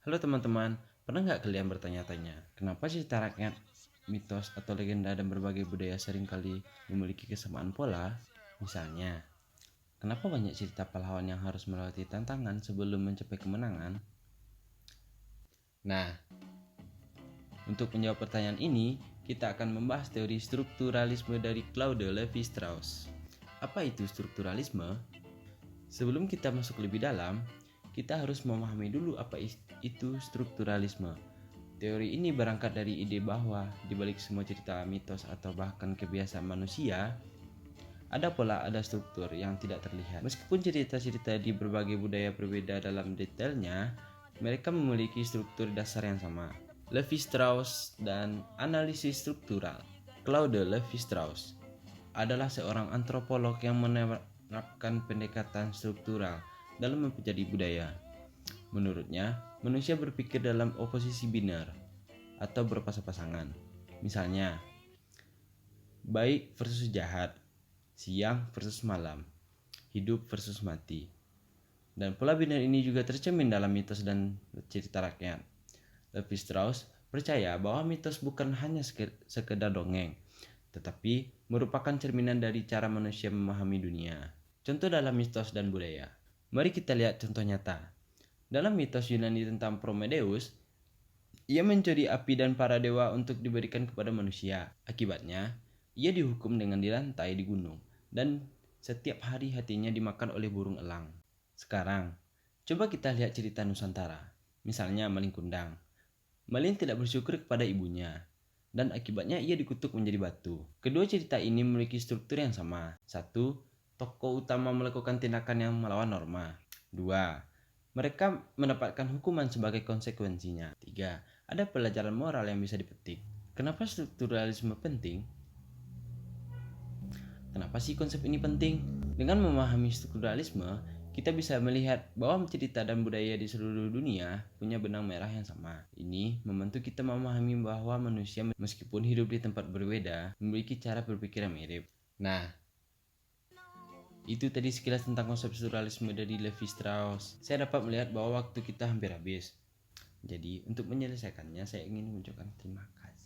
Halo teman-teman, pernah nggak kalian bertanya-tanya, kenapa cerita rakyat, mitos, atau legenda dan berbagai budaya seringkali memiliki kesamaan pola? Misalnya, kenapa banyak cerita pahlawan yang harus melewati tantangan sebelum mencapai kemenangan? Nah, untuk menjawab pertanyaan ini, kita akan membahas teori strukturalisme dari Claude Lévi-Strauss. Apa itu strukturalisme? Sebelum kita masuk lebih dalam, kita harus memahami dulu apa itu strukturalisme. Teori ini berangkat dari ide bahwa di balik semua cerita, mitos, atau bahkan kebiasaan manusia, ada pola, ada struktur yang tidak terlihat. Meskipun cerita-cerita di berbagai budaya berbeda dalam detailnya, mereka memiliki struktur dasar yang sama. Lévi-Strauss dan analisis struktural. Claude Lévi-Strauss adalah seorang antropolog yang menerapkan pendekatan struktural dalam mempelajari budaya. Menurutnya, manusia berpikir dalam oposisi biner atau berpasang-pasangan. Misalnya, baik versus jahat, siang versus malam, hidup versus mati. Dan pola biner ini juga tercermin dalam mitos dan cerita rakyat. Lévi-Strauss percaya bahwa mitos bukan hanya sekedar dongeng, tetapi merupakan cerminan dari cara manusia memahami dunia. Contoh dalam mitos dan budaya. Mari kita lihat contoh nyata. Dalam mitos Yunani tentang Prometheus, ia mencuri api dan para dewa untuk diberikan kepada manusia. Akibatnya, ia dihukum dengan dirantai di gunung dan setiap hari hatinya dimakan oleh burung elang. Sekarang, coba kita lihat cerita Nusantara. Misalnya Malin Kundang. Malin tidak bersyukur kepada ibunya dan akibatnya ia dikutuk menjadi batu. Kedua cerita ini memiliki struktur yang sama. 1. Tokoh utama melakukan tindakan yang melawan norma. 2. Mereka mendapatkan hukuman sebagai konsekuensinya. 3. Ada pelajaran moral yang bisa dipetik. Kenapa strukturalisme penting? Kenapa sih konsep ini penting? Dengan memahami strukturalisme, kita bisa melihat bahwa cerita dan budaya di seluruh dunia punya benang merah yang sama. Ini membantu kita memahami bahwa manusia meskipun hidup di tempat berbeda, memiliki cara berpikir yang mirip. Nah, itu tadi sekilas tentang konsep strukturalisme dari Lévi-Strauss. Saya dapat melihat bahwa waktu kita hampir habis. Jadi, untuk menyelesaikannya, saya ingin mengucapkan terima kasih.